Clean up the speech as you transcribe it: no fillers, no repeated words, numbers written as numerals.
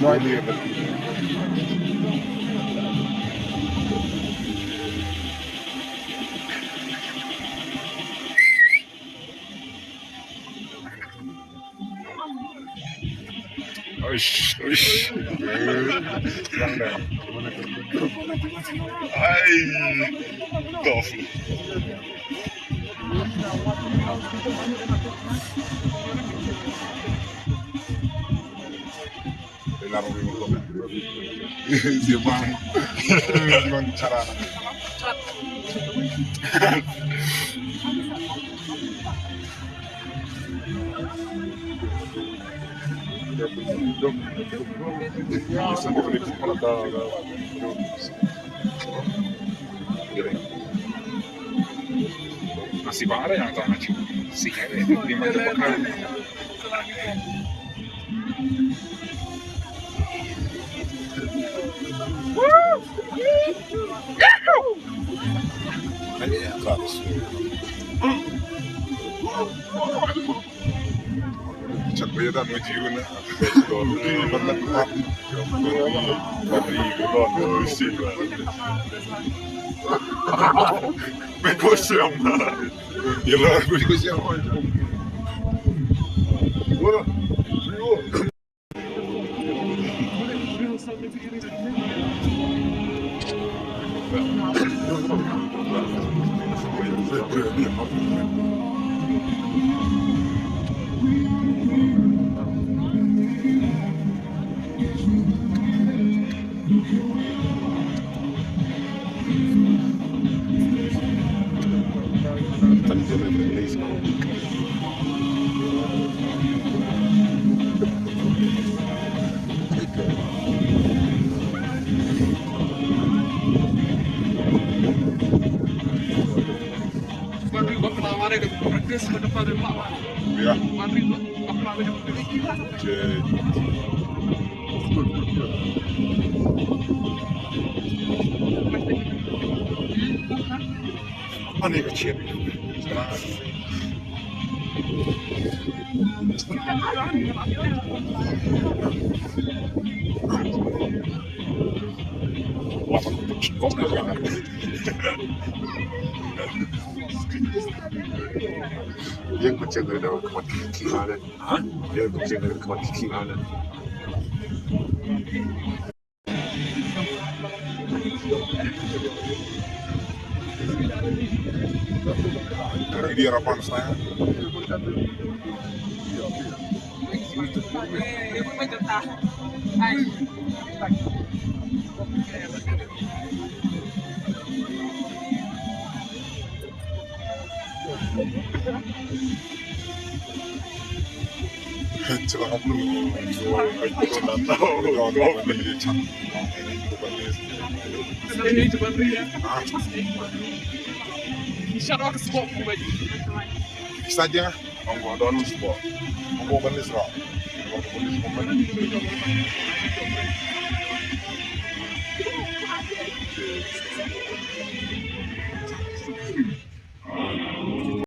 No idea, but Masih ada yang tahu ngaji sih di macam bekal. Cak baya dan ujian na. Banyak kuat. Negosiamo. Io negosiamo. Ora. Ja. Aneh kecil. Yang kecil ada kuat gimana? Hah? Yang kecil ada kuat gimana? Karena dia harapan saya. Celaka belum. Saja, monggo dono sebuah, monggo balis roh, monggo balis momen.